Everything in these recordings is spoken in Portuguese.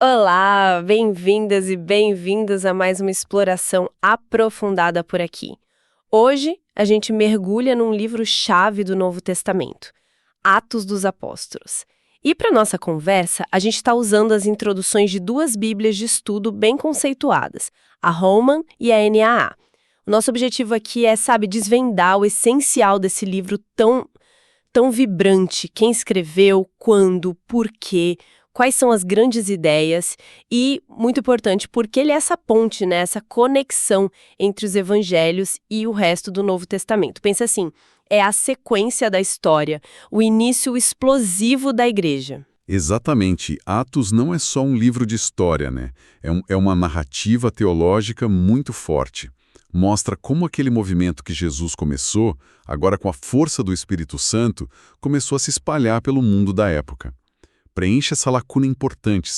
Olá, bem-vindas e bem-vindos a mais uma exploração aprofundada por aqui. Hoje, a gente mergulha num livro-chave do Novo Testamento, Atos dos Apóstolos. E para nossa conversa, a gente está usando as introduções de duas bíblias de estudo bem conceituadas, a Holman e a NAA. O nosso objetivo aqui é, desvendar o essencial desse livro tão vibrante, quem escreveu, quando, por quê, quais são as grandes ideias e, muito importante, porque ele é essa ponte, né, essa conexão entre os evangelhos e o resto do Novo Testamento. Pensa assim, é a sequência da história, o início explosivo da igreja. Exatamente. Atos não é só um livro de história, né? É uma narrativa teológica muito forte. Mostra como aquele movimento que Jesus começou, agora com a força do Espírito Santo, começou a se espalhar pelo mundo da época. Preenche essa lacuna importante,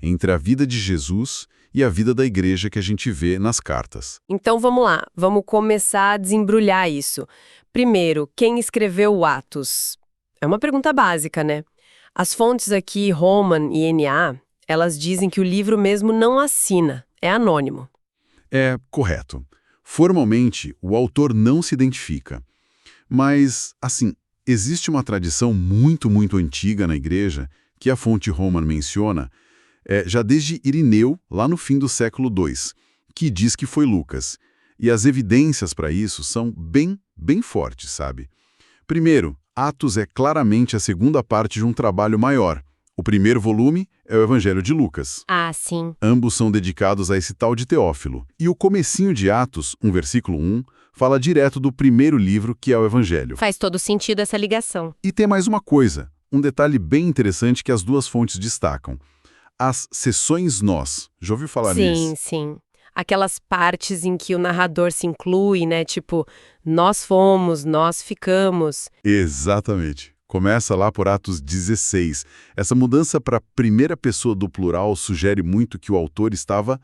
entre a vida de Jesus e a vida da igreja que a gente vê nas cartas. Então vamos lá, vamos começar a desembrulhar isso. Primeiro, quem escreveu o Atos? É uma pergunta básica, né? As fontes aqui, Roman e NA, elas dizem que o livro mesmo não assina, é anônimo. É correto. Formalmente, o autor não se identifica. Mas, existe uma tradição muito antiga na igreja que a fonte Roman menciona, já desde Irineu, lá no fim do século II, que diz que foi Lucas. E as evidências para isso são bem fortes, Primeiro, Atos é claramente a segunda parte de um trabalho maior. O primeiro volume é o Evangelho de Lucas. Ah, sim. Ambos são dedicados a esse tal de Teófilo. E o comecinho de Atos, versículo 1, fala direto do primeiro livro, que é o Evangelho. Faz todo sentido essa ligação. E tem mais uma coisa, um detalhe bem interessante que as duas fontes destacam. As seções nós. Já ouviu falar nisso? Sim. Aquelas partes em que o narrador se inclui, né? Tipo, nós fomos, nós ficamos. Exatamente. Começa lá por Atos 16. Essa mudança para a primeira pessoa do plural sugere muito que o autor estava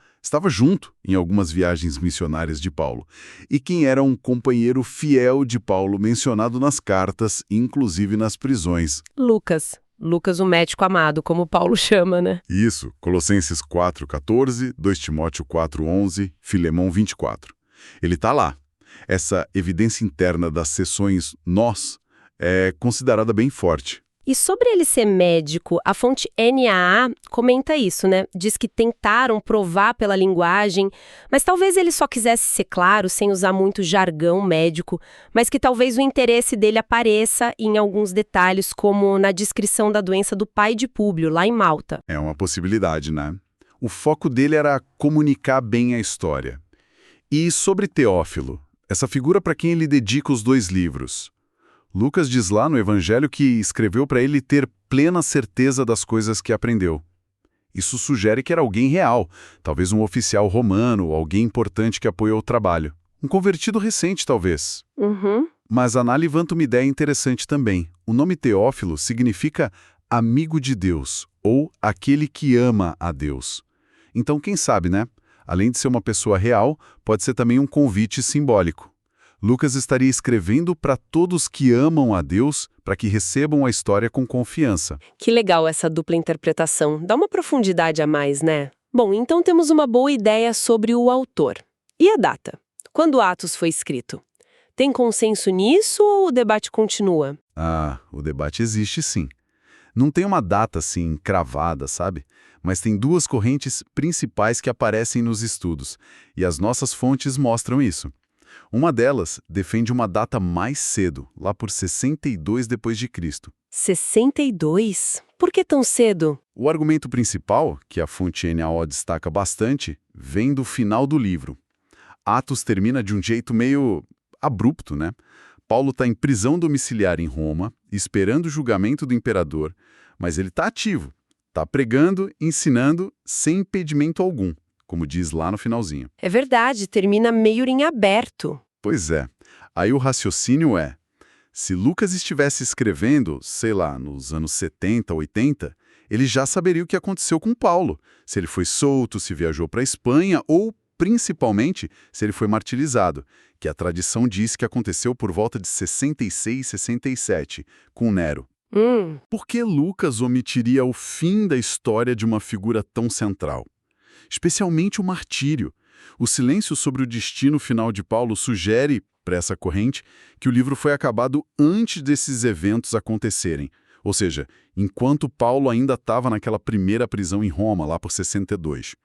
junto em algumas viagens missionárias de Paulo. E quem era um companheiro fiel de Paulo mencionado nas cartas, inclusive nas prisões. Lucas, o médico amado, como Paulo chama, né? Isso, Colossenses 4,14, 2 Timóteo 4,11, Filemão 24. Ele está lá. Essa evidência interna das seções nós é considerada bem forte. E sobre ele ser médico, a fonte NAA comenta isso, né? Diz que tentaram provar pela linguagem, mas talvez ele só quisesse ser claro, sem usar muito jargão médico, mas que talvez o interesse dele apareça em alguns detalhes, como na descrição da doença do pai de Públio, lá em Malta. É uma possibilidade, né? O foco dele era comunicar bem a história. E sobre Teófilo, essa figura para quem ele dedica os dois livros. Lucas diz lá no Evangelho que escreveu para ele ter plena certeza das coisas que aprendeu. Isso sugere que era alguém real, talvez um oficial romano ou alguém importante que apoiou o trabalho. Um convertido recente, talvez. Mas Aná levanta uma ideia interessante também. O nome Teófilo significa amigo de Deus, ou aquele que ama a Deus. Então, quem sabe, né? Além de ser uma pessoa real, pode ser também um convite simbólico. Lucas estaria escrevendo para todos que amam a Deus, para que recebam a história com confiança. Que legal essa dupla interpretação. Dá uma profundidade a mais, né? Bom, então temos uma boa ideia sobre o autor. E a data? Quando Atos foi escrito? Tem consenso nisso ou o debate continua? O debate existe sim. Não tem uma data assim cravada, Mas tem duas correntes principais que aparecem nos estudos, e as nossas fontes mostram isso. Uma delas defende uma data mais cedo, lá por 62 d.C. 62? Por que tão cedo? O argumento principal, que a fonte NAO destaca bastante, vem do final do livro. Atos termina de um jeito meio abrupto, né? Paulo está em prisão domiciliar em Roma, esperando o julgamento do imperador, mas ele está ativo, está pregando, ensinando, sem impedimento algum, como diz lá no finalzinho. É verdade, termina meio em aberto. Pois é. Aí o raciocínio é, se Lucas estivesse escrevendo, sei lá, nos anos 70, 80, ele já saberia o que aconteceu com Paulo, se ele foi solto, se viajou para a Espanha ou, principalmente, se ele foi martirizado, que a tradição diz que aconteceu por volta de 66, 67, com Nero. Por que Lucas omitiria o fim da história de uma figura tão central? Especialmente o martírio. O silêncio sobre o destino final de Paulo sugere, para essa corrente, que o livro foi acabado antes desses eventos acontecerem. Ou seja, enquanto Paulo ainda estava naquela primeira prisão em Roma, lá por 62.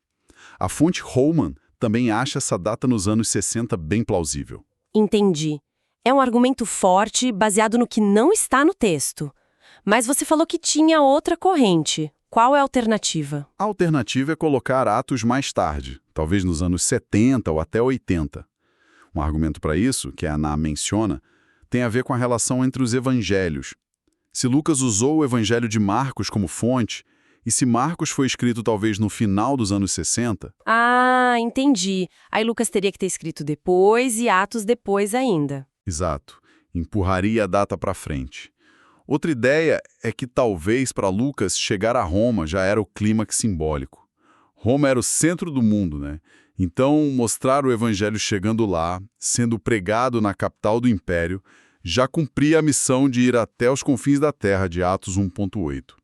A fonte Holman também acha essa data nos anos 60 bem plausível. Entendi. É um argumento forte, baseado no que não está no texto. Mas você falou que tinha outra corrente. Qual é a alternativa? A alternativa é colocar Atos mais tarde, talvez nos anos 70 ou até 80. Um argumento para isso, que a Ana menciona, tem a ver com a relação entre os evangelhos. Se Lucas usou o evangelho de Marcos como fonte, e se Marcos foi escrito talvez no final dos anos 60... Ah, entendi. Aí Lucas teria que ter escrito depois e Atos depois ainda. Exato. Empurraria a data para frente. Outra ideia é que talvez para Lucas chegar a Roma já era o clímax simbólico. Roma era o centro do mundo, né? Então, mostrar o evangelho chegando lá, sendo pregado na capital do império, já cumpria a missão de ir até os confins da terra, de Atos 1.8.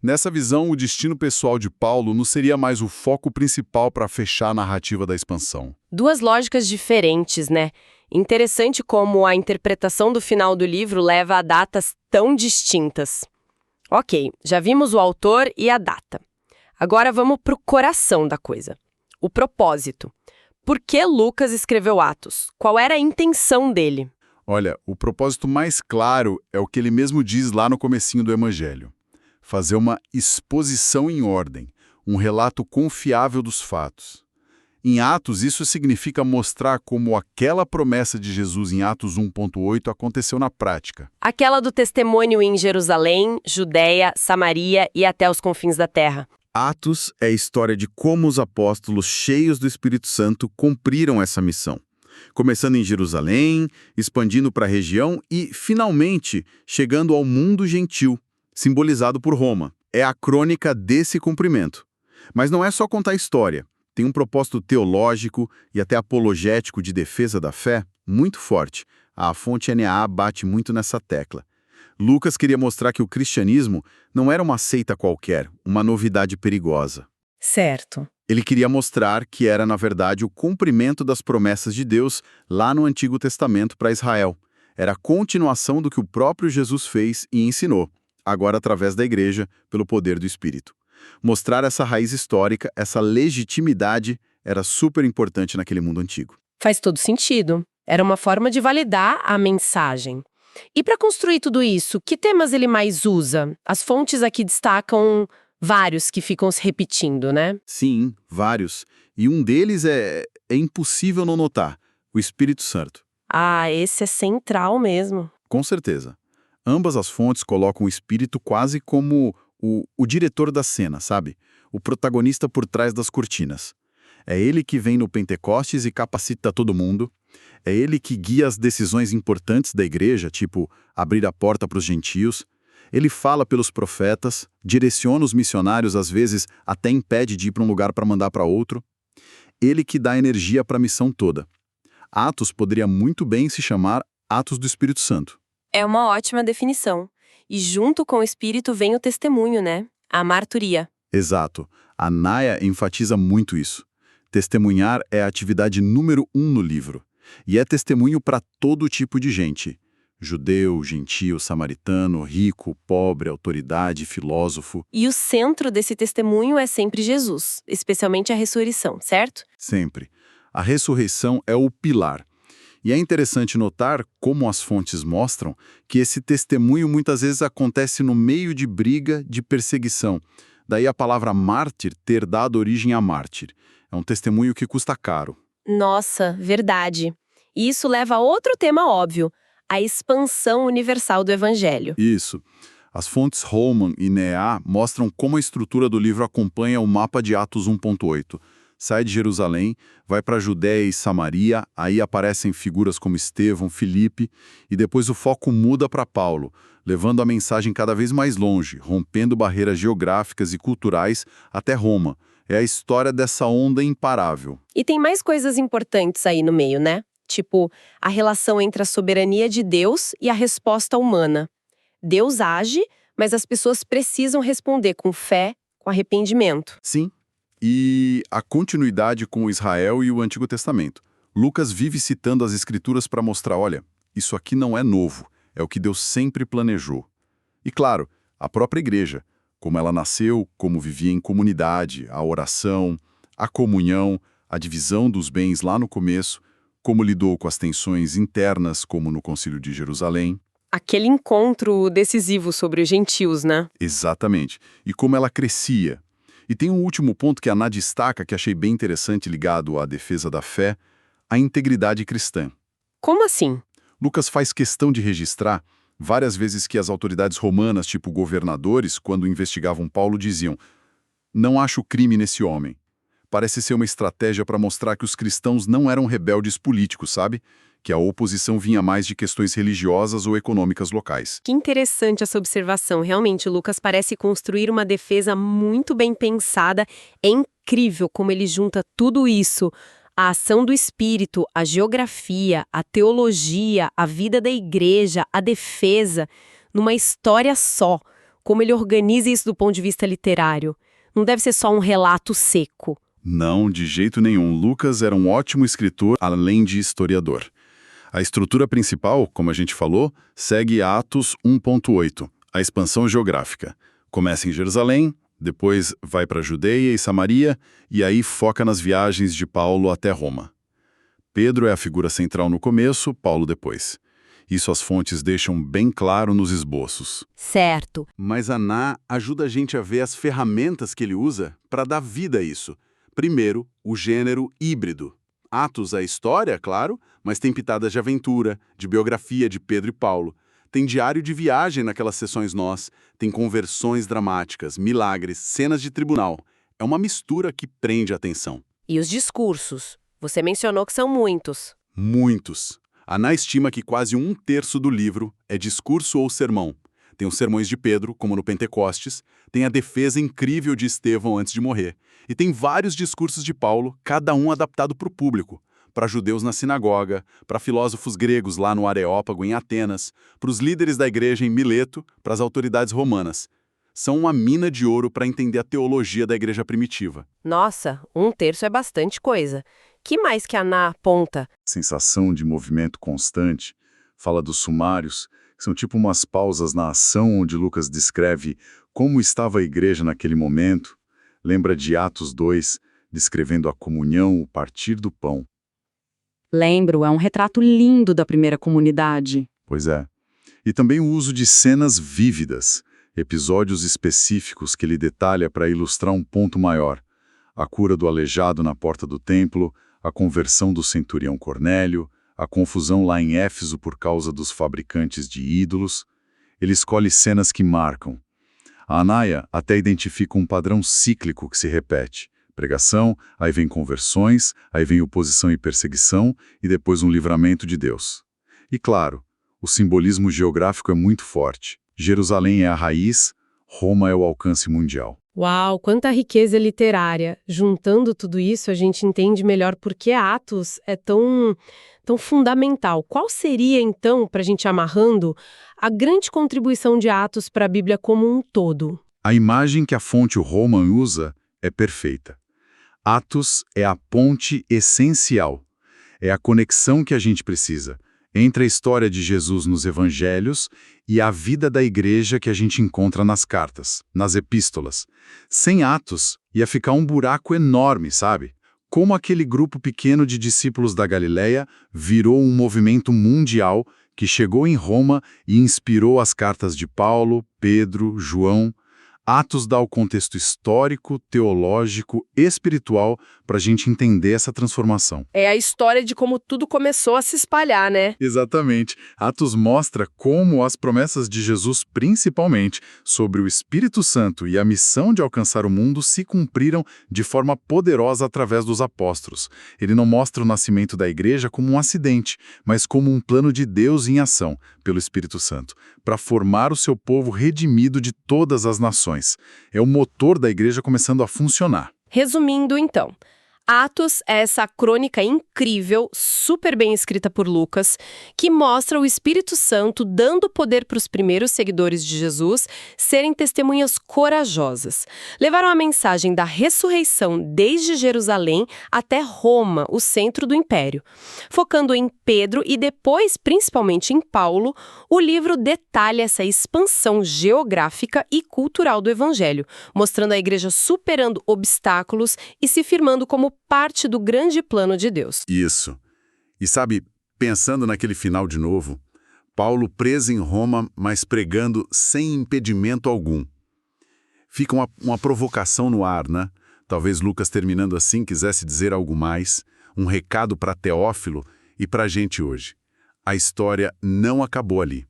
Nessa visão, o destino pessoal de Paulo não seria mais o foco principal para fechar a narrativa da expansão. Duas lógicas diferentes, né? Interessante como a interpretação do final do livro leva a datas tão distintas. Ok, já vimos o autor e a data. Agora vamos para o coração da coisa. O propósito. Por que Lucas escreveu Atos? Qual era a intenção dele? Olha, o propósito mais claro é o que ele mesmo diz lá no comecinho do Evangelho. Fazer uma exposição em ordem, um relato confiável dos fatos. Em Atos, isso significa mostrar como aquela promessa de Jesus em Atos 1.8 aconteceu na prática. Aquela do testemunho em Jerusalém, Judéia, Samaria e até os confins da terra. Atos é a história de como os apóstolos cheios do Espírito Santo cumpriram essa missão. Começando em Jerusalém, expandindo para a região e, finalmente, chegando ao mundo gentil, simbolizado por Roma. É a crônica desse cumprimento. Mas não é só contar a história. Tem um propósito teológico e até apologético de defesa da fé muito forte. A fonte NAA bate muito nessa tecla. Lucas queria mostrar que o cristianismo não era uma seita qualquer, uma novidade perigosa. Certo. Ele queria mostrar que era, na verdade, o cumprimento das promessas de Deus lá no Antigo Testamento para Israel. Era a continuação do que o próprio Jesus fez e ensinou, agora através da igreja, pelo poder do Espírito. Mostrar essa raiz histórica, essa legitimidade, era super importante naquele mundo antigo. Faz todo sentido. Era uma forma de validar a mensagem. E para construir tudo isso, que temas ele mais usa? As fontes aqui destacam vários que ficam se repetindo, né? Sim, vários. E um deles é impossível não notar, o Espírito Santo. Ah, esse é central mesmo. Com certeza. Ambas as fontes colocam o Espírito quase como o diretor da cena, sabe? O protagonista por trás das cortinas. É ele que vem no Pentecostes e capacita todo mundo. É ele que guia as decisões importantes da igreja, tipo abrir a porta para os gentios. Ele fala pelos profetas, direciona os missionários, às vezes até impede de ir para um lugar para mandar para outro. Ele que dá energia para a missão toda. Atos poderia muito bem se chamar Atos do Espírito Santo. É uma ótima definição. E junto com o Espírito vem o testemunho, né? A marturia. Exato. A Naya enfatiza muito isso. Testemunhar é a atividade número 1 no livro. E é testemunho para todo tipo de gente. Judeu, gentio, samaritano, rico, pobre, autoridade, filósofo. E o centro desse testemunho é sempre Jesus, especialmente a ressurreição, certo? Sempre. A ressurreição é o pilar. E é interessante notar, como as fontes mostram, que esse testemunho muitas vezes acontece no meio de briga, de perseguição. Daí a palavra mártir ter dado origem a mártir. É um testemunho que custa caro. Nossa, verdade. E isso leva a outro tema óbvio, a expansão universal do Evangelho. Isso. As fontes Holman e NEA mostram como a estrutura do livro acompanha o mapa de Atos 1.8. Sai de Jerusalém, vai para Judéia e Samaria, aí aparecem figuras como Estevão, Filipe, e depois o foco muda para Paulo, levando a mensagem cada vez mais longe, rompendo barreiras geográficas e culturais até Roma. É a história dessa onda imparável. E tem mais coisas importantes aí no meio, né? Tipo, a relação entre a soberania de Deus e a resposta humana. Deus age, mas as pessoas precisam responder com fé, com arrependimento. Sim. E a continuidade com Israel e o Antigo Testamento. Lucas vive citando as Escrituras para mostrar, olha, isso aqui não é novo, é o que Deus sempre planejou. E claro, a própria igreja, como ela nasceu, como vivia em comunidade, a oração, a comunhão, a divisão dos bens lá no começo, como lidou com as tensões internas, como no Concílio de Jerusalém. Aquele encontro decisivo sobre os gentios, né? Exatamente. E como ela crescia. E tem um último ponto que a Ana destaca, que achei bem interessante, ligado à defesa da fé, a integridade cristã. Como assim? Lucas faz questão de registrar várias vezes que as autoridades romanas, tipo governadores, quando investigavam Paulo, diziam: não acho crime nesse homem. Parece ser uma estratégia para mostrar que os cristãos não eram rebeldes políticos, sabe? Que a oposição vinha mais de questões religiosas ou econômicas locais. Que interessante essa observação. Realmente, Lucas parece construir uma defesa muito bem pensada. É incrível como ele junta tudo isso. A ação do Espírito, a geografia, a teologia, a vida da igreja, a defesa, numa história só. Como ele organiza isso do ponto de vista literário. Não deve ser só um relato seco. Não, de jeito nenhum. Lucas era um ótimo escritor, além de historiador. A estrutura principal, como a gente falou, segue Atos 1.8, a expansão geográfica. Começa em Jerusalém, depois vai para Judeia e Samaria, e aí foca nas viagens de Paulo até Roma. Pedro é a figura central no começo, Paulo depois. Isso as fontes deixam bem claro nos esboços. Certo. Mas Aná ajuda a gente a ver as ferramentas que ele usa para dar vida a isso. Primeiro, o gênero híbrido. Atos é história, claro, mas tem pitadas de aventura, de biografia de Pedro e Paulo. Tem diário de viagem naquelas sessões nós, tem conversões dramáticas, milagres, cenas de tribunal. É uma mistura que prende a atenção. E os discursos? Você mencionou que são muitos. Muitos. Aná estima que quase 1/3 do livro é discurso ou sermão. Tem os sermões de Pedro, como no Pentecostes, tem a defesa incrível de Estevão antes de morrer, e tem vários discursos de Paulo, cada um adaptado para o público, para judeus na sinagoga, para filósofos gregos lá no Areópago, em Atenas, para os líderes da igreja em Mileto, para as autoridades romanas. São uma mina de ouro para entender a teologia da igreja primitiva. Nossa, 1/3 é bastante coisa. Que mais que a Aná aponta? Sensação de movimento constante, fala dos sumários, que são tipo umas pausas na ação onde Lucas descreve como estava a igreja naquele momento. Lembra de Atos 2, descrevendo a comunhão, o partir do pão. Lembro, é um retrato lindo da primeira comunidade. Pois é. E também o uso de cenas vívidas, episódios específicos que ele detalha para ilustrar um ponto maior. A cura do aleijado na porta do templo, a conversão do centurião Cornélio, a confusão lá em Éfeso por causa dos fabricantes de ídolos. Ele escolhe cenas que marcam. A Anáia até identifica um padrão cíclico que se repete. Pregação, aí vem conversões, aí vem oposição e perseguição, e depois um livramento de Deus. E claro, o simbolismo geográfico é muito forte. Jerusalém é a raiz, Roma é o alcance mundial. Uau, quanta riqueza literária! Juntando tudo isso, a gente entende melhor por que Atos é tão fundamental. Qual seria, então, para a gente ir amarrando, a grande contribuição de Atos para a Bíblia como um todo? A imagem que a fonte Roman usa é perfeita. Atos é a ponte essencial. É a conexão que a gente precisa entre a história de Jesus nos evangelhos e a vida da igreja que a gente encontra nas cartas, nas epístolas. Sem Atos, ia ficar um buraco enorme, sabe? Como aquele grupo pequeno de discípulos da Galileia virou um movimento mundial que chegou em Roma e inspirou as cartas de Paulo, Pedro, João. Atos dá o contexto histórico, teológico, espiritual para a gente entender essa transformação. É a história de como tudo começou a se espalhar, né? Exatamente. Atos mostra como as promessas de Jesus, principalmente sobre o Espírito Santo e a missão de alcançar o mundo, se cumpriram de forma poderosa através dos apóstolos. Ele não mostra o nascimento da igreja como um acidente, mas como um plano de Deus em ação, pelo Espírito Santo, para formar o seu povo redimido de todas as nações. É o motor da igreja começando a funcionar. Resumindo, então, Atos é essa crônica incrível, super bem escrita por Lucas, que mostra o Espírito Santo dando poder para os primeiros seguidores de Jesus serem testemunhas corajosas. Levaram a mensagem da ressurreição desde Jerusalém até Roma, o centro do império. Focando em Pedro e depois, principalmente em Paulo, o livro detalha essa expansão geográfica e cultural do evangelho, mostrando a igreja superando obstáculos e se firmando como parte do grande plano de Deus. Isso. E sabe, pensando naquele final de novo, Paulo preso em Roma, mas pregando sem impedimento algum. Fica uma provocação no ar, né? Talvez Lucas, terminando assim, quisesse dizer algo mais, um recado para Teófilo e para a gente hoje. A história não acabou ali.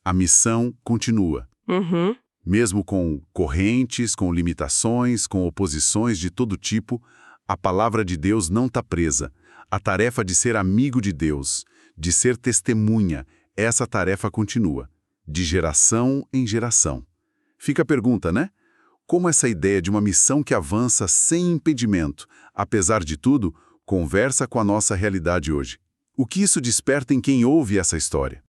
A missão continua. Mesmo com correntes, com limitações, com oposições de todo tipo, a palavra de Deus não está presa. A tarefa de ser amigo de Deus, de ser testemunha, essa tarefa continua, de geração em geração. Fica a pergunta, né? Como essa ideia de uma missão que avança sem impedimento, apesar de tudo, conversa com a nossa realidade hoje? O que isso desperta em quem ouve essa história?